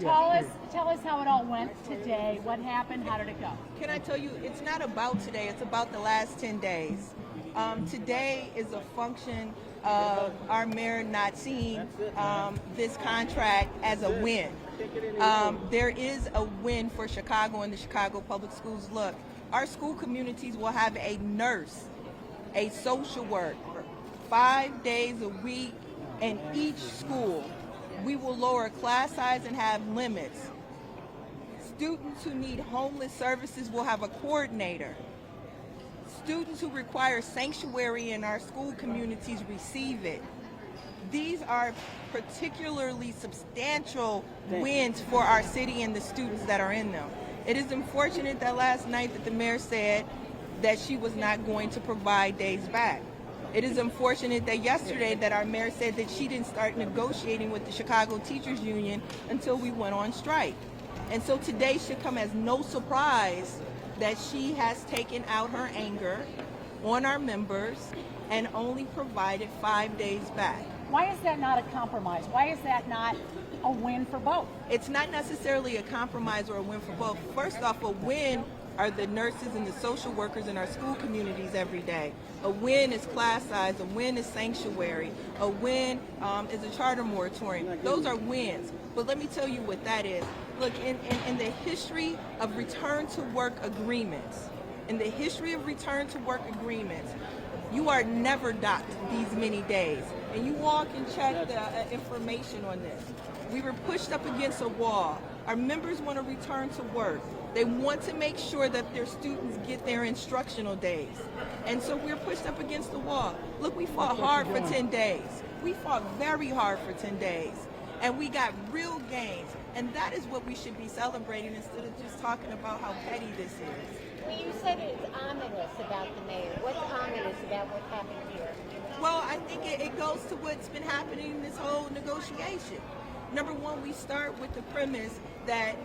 Tell us how it all went today. What happened? How did it go? Can I tell you, it's not about today, it's about the last 10 days. Today is a function of our mayor not seeing this contract as a win. There is a win for Chicago and the Chicago Public Schools. Look, our school communities will have a nurse, a social worker, 5 days a week in each school. We will lower class size and have limits. Students who need homeless services will have a coordinator. Students who require sanctuary in our school communities receive it. These are particularly substantial wins for our city and the students that are in them. It is unfortunate that last night that the mayor said that she was not going to provide days back. It is unfortunate that yesterday that our mayor said that she didn't start negotiating with the Chicago Teachers Union until we went on strike. And so today should come as no surprise that she has taken out her anger on our members and only provided 5 days back. Why is that not a compromise? Why is that not a win for both? It's not necessarily a compromise or a win for both. First off, a win are the nurses and the social workers in our school communities every day. A win is class size, a win is sanctuary, a win is a charter moratorium. Those are wins. But let me tell you what that is. Look, in the history of return to work agreements, you are never docked these many days. And you all can check the information on this. We were pushed up against a wall. Our members want to return to work. They want to make sure that their students get their instructional days. And so we're pushed up against the wall. Look, we fought hard for 10 days. We fought very hard for 10 days. And we got real gains. And that is what we should be celebrating instead of just talking about how petty this is. Well, you said it's ominous about the mayor. What's ominous about what happened here? Well, I think it goes to what's been happening in this whole negotiation. Number one, we start with the premise that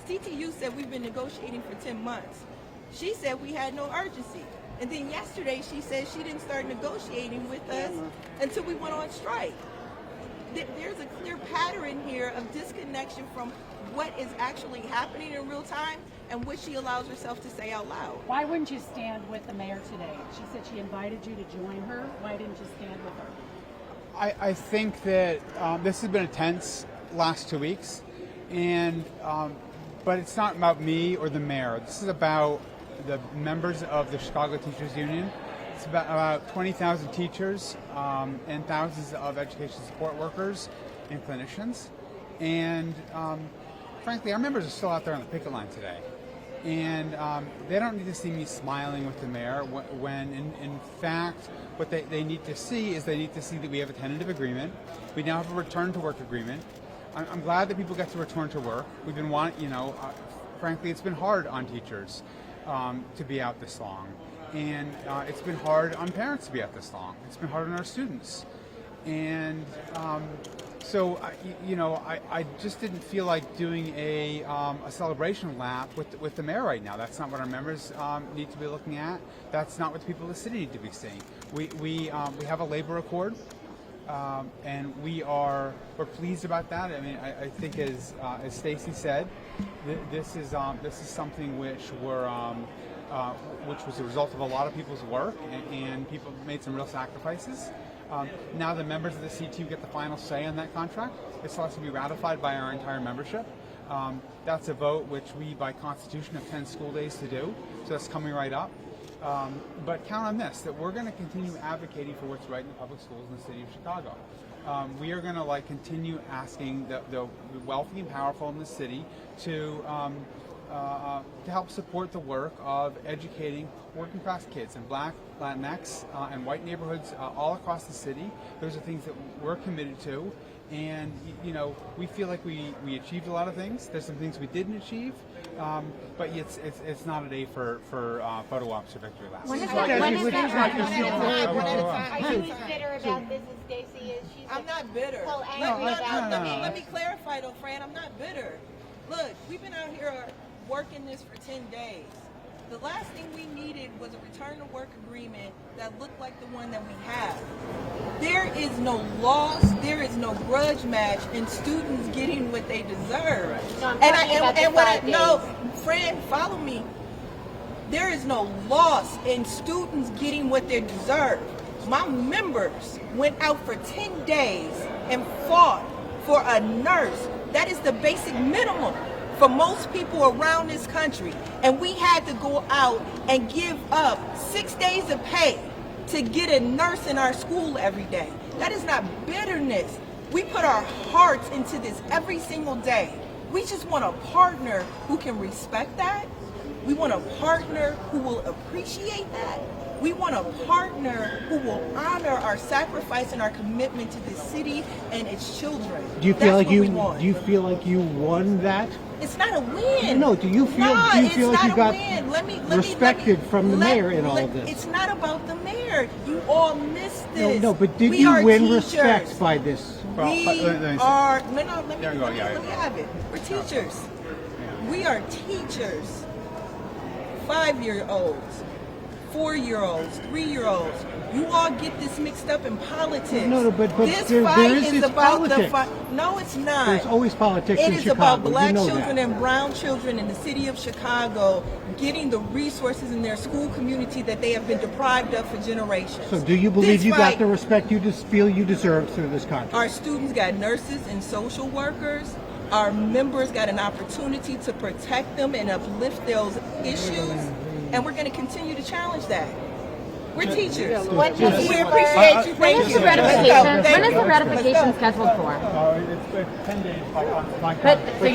CTU said we've been negotiating for 10 months. She said we had no urgency. And then yesterday she said she didn't start negotiating with us until we went on strike. There's a clear pattern here of disconnection from what is actually happening in real time and what she allows herself to say out loud. Why wouldn't you stand with the mayor today? She said she invited you to join her. Why didn't you stand with her? I think that this has been a tense last 2 weeks, and but it's not about me or the mayor. This is about the members of the Chicago Teachers Union. It's about 20,000 teachers and thousands of education support workers and clinicians. And frankly, our members are still out there on the picket line today. And they don't need to see me smiling with the mayor when in fact, what they need to see is they need to see that we have a tentative agreement. We now have a return to work agreement. I'm glad that people get to return to work. We've been frankly, it's been hard on teachers to be out this long. And it's been hard on parents to be out this long. It's been hard on our students. And so I just didn't feel like doing a celebration lap with the mayor right now. That's not what our members need to be looking at. That's not what the people of the city need to be seeing. We have a labor accord, and we're pleased about that. I mean, I think as Stacy said, this is something which was a result of a lot of people's work, and people made some real sacrifices. Now the members of the CTU get the final say on that contract. It still has to be ratified by our entire membership. That's a vote which we, by Constitution, have 10 school days to do, so that's coming right up. But count on this, that we're going to continue advocating for what's right in the public schools in the city of Chicago. We are going to continue asking the wealthy and powerful in the city to help support the work of educating working class kids in Black, Latinx, and white neighborhoods all across the city. Those are things that we're committed to, and we feel like we achieved a lot of things. There's some things we didn't achieve, but it's not a day for photo ops or victory laps. Are you as bitter about this as Stacy is? I'm not bitter. So angry about the mayor. Let me clarify though, Fran, I'm not bitter. Look, we've been out here working this for 10 days. The last thing we needed was a return to work agreement that looked like the one that we have. There is no loss, there is no grudge match in students getting what they deserve. No, I'm talking about the 5 days. No, friend, follow me. There is no loss in students getting what they deserve. My members went out for 10 days and fought for a nurse. That is the basic minimum for most people around this country. And we had to go out and give up 6 days of pay to get a nurse in our school every day. That is not bitterness. We put our hearts into this every single day. We just want a partner who can respect that. We want a partner who will appreciate that. We want a partner who will honor our sacrifice and our commitment to this city and its children. Do you feel That's like what you we want. do you feel like you won that? It's not a win. No, do you feel like you got respected from the mayor in all of this? It's not about the mayor. You all missed this. No, but did We you are win teachers. respect by this? Well, We let me see. are let me Yeah. have it. We're teachers. We are teachers. 5-year-olds, 4-year-olds, 3-year-olds. You all get this mixed up in politics. No, but this there fight is is about the politics. fight. No, it's not. There's always politics It in is Chicago. about black you know children that. and brown children in the city of Chicago getting the resources in their school community that they have been deprived of for generations. So do you believe This you got fight- the respect you just feel you deserve through this contract? Our students got nurses and social workers. Our members got an opportunity to protect them and uplift those issues. And we're going to continue to challenge that. We're teachers. What We did you appreciate learn? you. When Thank is you. the Let's go. ratification? Thank When is you. the ratification Let's go. scheduled for? It's been 10 days by But so